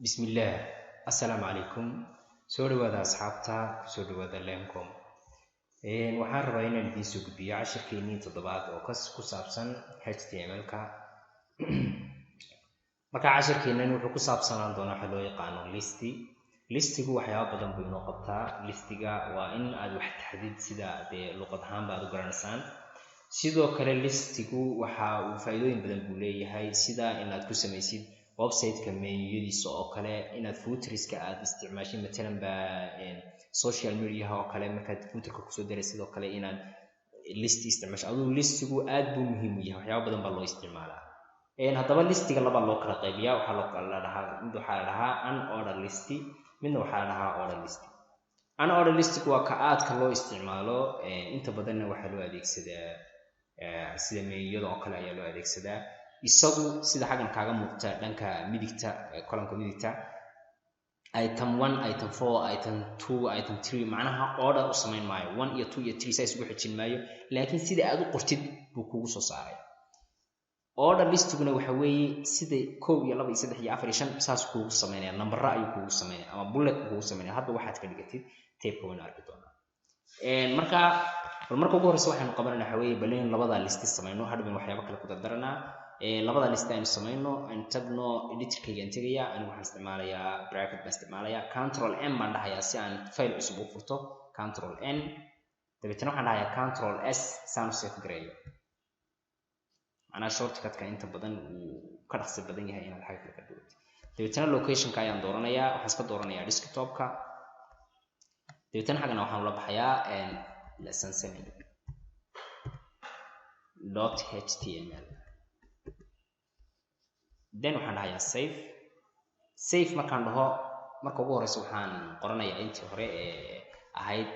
بسم الله السلام عليكم soo dhawaada asxaabta soo dhawaada Lemcom waxaan rabaa inaan idin soo gudbiyo cashirkeenii toddobaad oo ku saabsan HTML-ka marka cashirkeenan wuxuu ku saabsanaan doonaa waxa loo yaqaan listigu waxyaabo badan buu inoo qabtaa listiga waa in aad wax taxdiid sida luqad ahaan baad u garanaysaan sidoo kale listigu waxa uu faa'iidooyin badan buu leeyahay sida inaad ku samaysid website-ka menyadiisa oo kale inaad footerska aad isticmaashay matalan ba social media oo kale markaad footerka ku soo daray sidoo kale inaad list isticmaasho aduu listigu aad buu muhiim u yahay waxyaabo badan baa loo isticmaalaa haddaba listiga laba loo kala qaybiyaa waxa la dhahaa unordered list midna waxa la dhahaa ordered list unordered list waa ka aadka loo isticmaalo inta badanna waxa loo adeegsadaa sida menyada oo kale ayaa loo adeegsadaa isagu sida xagan kaaga muuqata dhanka midigta column-ka midigta item 1 item 4 item 2 item 3 macnaha order u sameyn maayo 1 iyo 2 iyo 3 says ugu xijin maayo laakiin sida aad u qortid buu kugu soo saaray order listiguna waxa weeye sida 1 iyo 2 iyo 3 iyo 4 iyo 5 saas kugu sameynaya number ayuu kugu sameynaya ama bullet kugu sameynaya hadda waxaad ka dhigatid tape weyn arki doonaa marka ugu horeysa waxaanu qabanayna waxa weeye baleen labada list sameyno hadba waxyaabo kale ku dardaranaa labada list aynu sameyno aan tagno editor-kayga aan tagaya anigu waxaan isticmaalayaa bracket baan isticmaalayaa control m baan dhahayaa si aan file cusub u furto control n dabeetana waxaan dhahayaa control s saan u save gareeyo macnaha shortcut-ka inta badan uu ka dhaqsi badan yahay inaad xagga ka duwato dabeetana location-ka ayaan dooranayaa waxaan iska dooranayaa desktop-ka dabeetana xaggana waxaan ula baxayaa lesson 7.html then waxaan dhahayaa save markaan dhaho marka ugu horeysa waxaan qoranayaa intii hore ee ahayd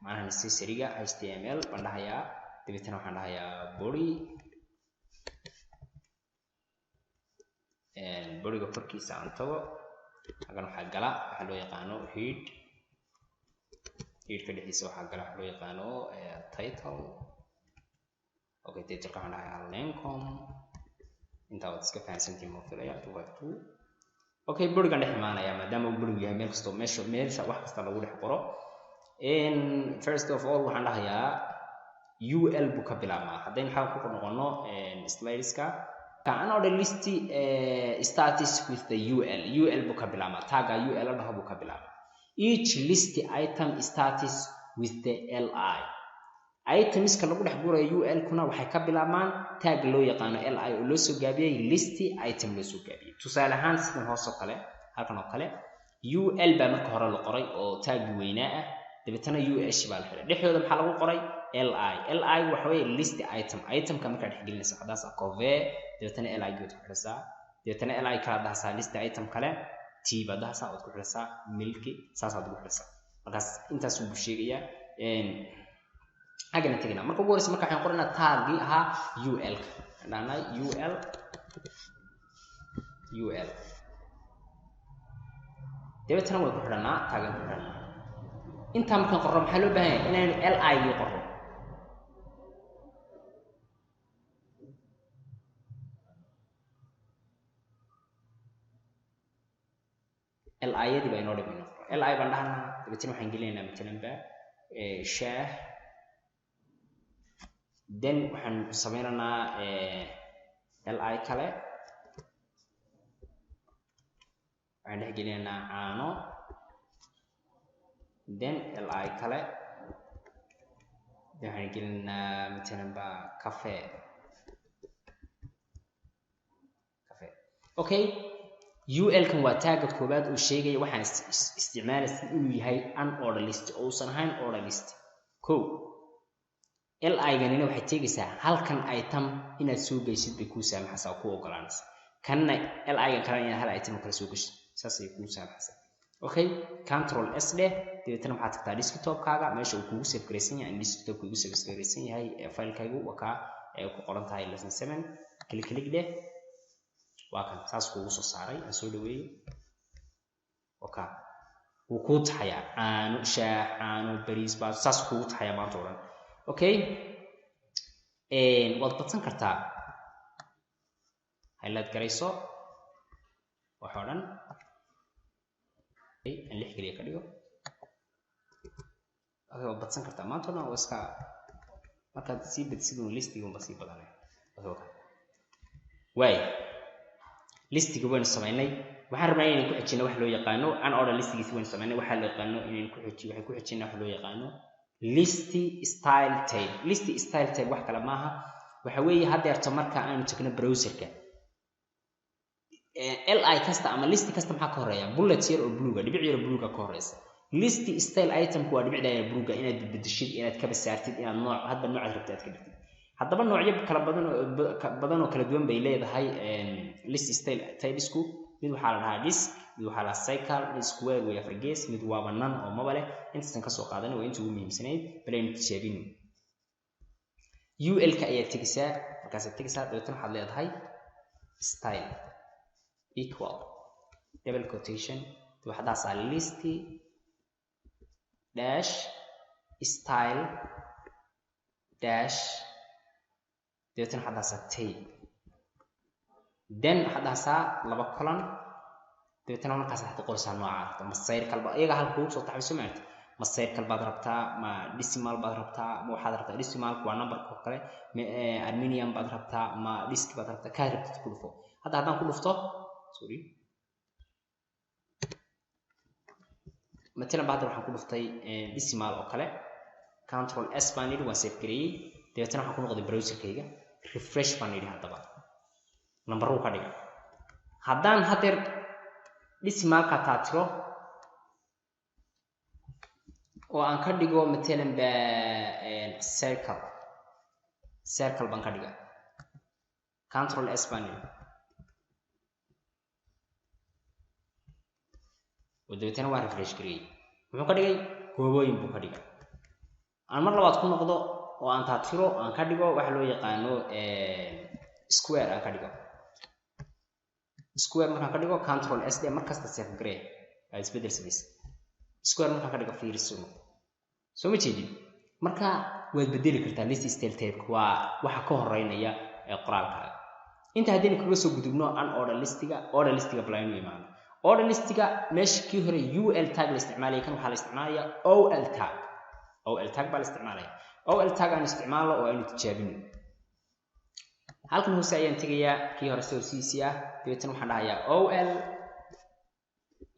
macnaha necessary-ga html baan dhahayaa dabeetana waxaan dhahayaa body-ga korkiisa aan tago hagan waxaa gala waxa loo yaqaano head-ka dhexdiisa waxaa gala waxa loo yaqaano title okay title-ka waxaan dhahayaa Lemcom inta wad iska fahansantiin ma filaya 252 okay burigan dhex imaanaya maadaama uu burigu yahay meel kasto meesha wax kasta lagu dhex qoro first of all waxaan dhahayaa ul buu ka bilaabmaa haddaynu xal ku noqono slideska unordered list starts with the ul buu ka bilaabmaa tagga ul la dhaho buu ka bilaabmaa each list item starts with the li itemska lagu dhex gurayo ul kuna waxay ka bilaabmaan tag loo yaqaano li oo loo soo gaabiyay list item loo soo gaabiyay tusaale ahaan sidan hoos oo kale halkan oo kale ul baa marka hore la qoray oo tag weynaa ah dabeetana ush baa la xiray dhexdooda maxaa lagu qoray li waxa weeye list itemka marka dhex gelinaysa hadaas cove dabeetana li good ku xiraysaa dabeetana li kala dhahaysaa list item kale t baa dhahaysaa oo ku xiraysaa milki saas aad ugu xiraysaa markaas intaas uu sheegayaa agana tagana marka ugu horeysa marka waxaan qoranaa tag-gi ahaa ul-ka dhaanay ul dabeetana way ku xidhanaa tag-gan ku xidhanaa intaa markaan qorro maxaa loo baahan yahay inaynu li-gii qorro li-yadii baa inoo dhimayno li baan dhahnaa dabeetana waxaan gelinaynaa matalan ba shaah then waxaan sameynaynaa li kale waxaan dhex gelinaynaa caano then li kale then waxaan gelinaynaa matalan ba cafe okay ul-kan waa tagga koobaad uu sheegaya waxaan isticmaalaysa inuu yahay unordered list oo uusan ahayn ordered list li-ganina waxay teegaysaa halkan item inaad soo geysid bay kuu saamaxaysaa ku ogolaanaysa kanna li-gan kale inaad hal item kale soo geysid saas ay kuu saamaxaysaa okay control s dheh dabeetana waxaad tagtaa desktop-kaaga meesha uu kugu save garaysan yahay desktop kugu save garaysan yahay file-kaygu waa ka ku qoran tahay lesson 7 click dheh waa kan saas kugu soo saaray aan soo dhaweeyay okay wuu kuu taxayaa caano shaah caano bariis baa saas kugu taxayaa maanta oo dhan okay waad badsan kartaa highlight garayso waxa dhan an lix kaliya ka dhigo oo badsan kartaa maantana oo iska marka si badsidoo listiga uma sii badanay way listiga waan sameynay waxaan rabnaa inaan ku xijino wax loo yaqaano an order listigiisa waan sameynay waxa loo yaqaano inaan ku xijiyo waxa ku xijino wax loo yaqaano list style table wax kala maaha waxa weeye hadeerto marka aan tagno browserka li kasta ama list kasta maxaa ka horeeya bullet yar oo bluega dhibic yar oo bluega ka horeysa list style item ku waa dhibicda yar bluega inaad bedeshid inaad ka basaartid inaad nooc hadba nooc rabtid aad ka dhigtid haddaba noocyo kala badan oo kala duwan bay leedahay list style tabesku mid waxa la dhahaa disk mid waxa la cycle mid square way afar gees mid waa banan oo mabale intaas ka soo qaadanay waa inta ugu muhiimsanayd baleen tijaabin ul ka ayaa tigisa markaas tigisa dadtan waxaad leedahay style equal double quotation waxa daasa list dash style dash dadtan waxa daasa table then waxa daasa laba column dadtan markaas waxa qoraysaa nooca masayr kalba iyaga halka uu soo taxayso maartay masayr kalba rabtaa ma decimal baad rabtaa ma waxaad rabtaa decimal waa numberka kale armenian baad rabtaa ma disk baad rabtaa ka rabtid ku dhufo haddaan ku dhufto sorry مثلا بعد waxaan ku dhuftay decimal oo kale control s baan idhi waan save gareeyay deetana waxaan ku noqday browserkayga refresh baan idhi hadaba number uu ka dhigay haddaan hadeer decimal ka taatiro oo aan ka dhigo مثلا circle baan ka dhigaa control s baan idhi ودوتنا waa refresh gareeyay wuxuu ka dhigay goobooyin buu ka dhigay aan mar labaad ku noqdo oo aan taatiro aan ka dhigo waxa loo yaqaano square aan ka dhigo square markaan ka dhigo control s d markasta save gareey ay isbedel sameeyay square markaan ka dhigo fiiriso soo ma jeedin marka waad bedeli kartaa list style table waa waxa ka horeynaya qoraalkaaga inta hadii kaga soo gudubno an order listiga blind imaan order listiga meeshii kii hore ul tag la isticmaalay kan waxa la isticmaalaya ol tag baa la isticmaalaya ol tag aan isticmaalo oo aan tijaabin halkan hoose ayaan tagayaa kii hore soo CC ah deetan waxaan dhahayaa ol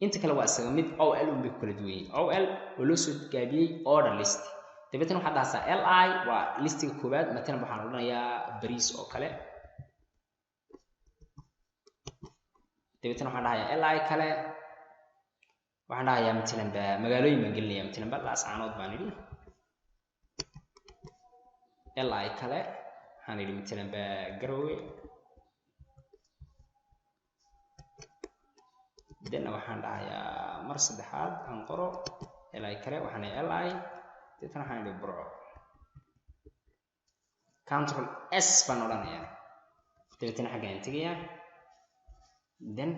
inta kale waa isaga mid ol u mid kala duwan ol oo loo soo gaabiyay order list deetan waxaan dhahayaa li waa listiga koobaad مثلا waxaan odhanayaa bariis oo kale deetan waxaan dhahayaa li kale waxaan dhahayaa مثلا magaalooyin baan gelinayaa مثلا balaas caanood baan idhi li kale waxaan idhi مثلا garowe dana waxaan dhahayaa mar saddexaad aan qoro li kale waxaan li deetan waxaan idhi burco control s baan odhanayaa deetan xaggaan tagayaa then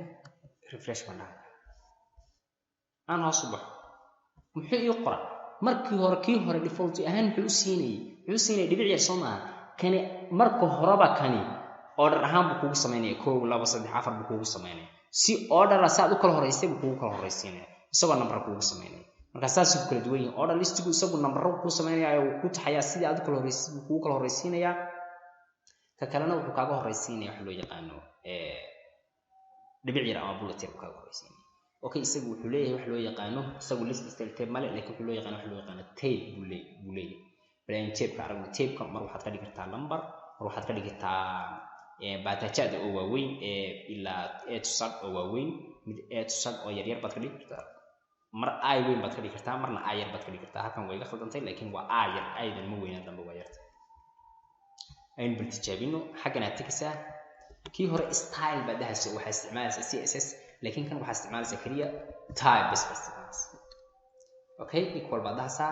refresh baan dhahayaa aan hoos u baxo muxuu ii qoraa markii hore kii hore default ahaan wuxuu siinay dhibic yar soo maaha kani marka horeba kani order ahaan buu kugu sameynaya 1 2 3 4 buu kugu sameynaya si order saad u kala horeysay buu kugu kala horeysiinaya isagoo number kugu sameynaya marka saas uu kala duwan yahay order listigu isagu number kugu sameynaya oo ku taxaya sidii aad u kala horeysay buu kugu kala horeysiinaya ka kalena wuxuu kaaga horeysiinaya wax loo yaqaano dhibic yar ama bullet yar kaaga horeysiinaya okay isagu wuxuu leeyahay wax loo yaqaano isagu list style table male laakiin wuxuu loo yaqaano wax loo yaqaano table buu leeyahay balan table aragna table mar waxaad ka dhigi kartaa number mar waxaad ka dhigi kartaa baataajada oo waaweyn ilaa a to z oo waaweyn mid a to z oo yar yar baad ka dhigi kartaa mar ay weyn baad ka dhigi kartaa marna ay yar baad ka dhigi kartaa halkan way iga khaldantay laakiin waa ay yar aydan ma weynaa dambe waa yarta aynu bil tijaabino xagana tigisa kii hore style baa dhahaysa waxa isticmaalaysa css laakiin kan waxa isticmaalaysa kaliya type bas okay equal baa dhahaysa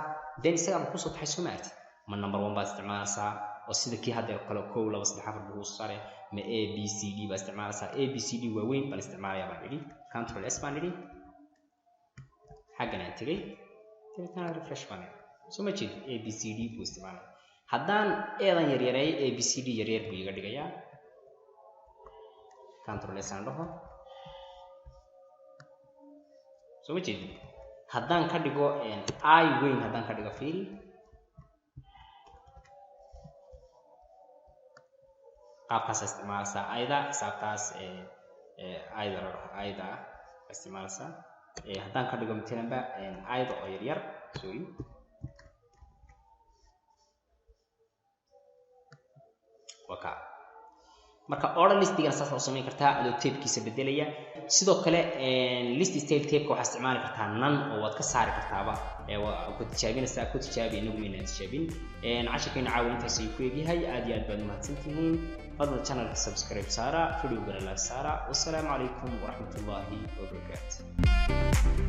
then isaga ma ku soo taxay sumaarti ma number 1 baa isticmaalaysa oo sida kii hadda kale 1 2 3 4 buu sare ma a b c d baa isticmaalaysa a b c d waa weyn bal isticmaalaya baan idhi control s baan idhi xagana tagay tan refresh baan soo ma jeed a b c d buu isticmaalaya haddaan eedan yar yaray a b c d yar yar buu iga dhigayaa control s aan dhaho soo jeedin haddaan ka dhigo I weyn haddaan ka dhigo fiil qaabkaas isticmaalsa ayda xisaabtaas ayda isticmaalsa haddaan ka dhigo matalanba ayda oo yar sorry waka marka order listigan saas oo sameyn kartaa adoo tabkiisa bedelaya sidoo kale list style tabka waxaa isticmaali kartaa none oo waad ka saari kartaaba waa ku tijaabinaysaa ku tijaabi inagu meena tijaabin casharkeena caawin intaas ay ku eegyahay aad iyo aad baad mahadsantihiin fadlan channelka subscribe saara videogana like saara wassalaamu calaykum waraxmatullaahi wabarakaatuh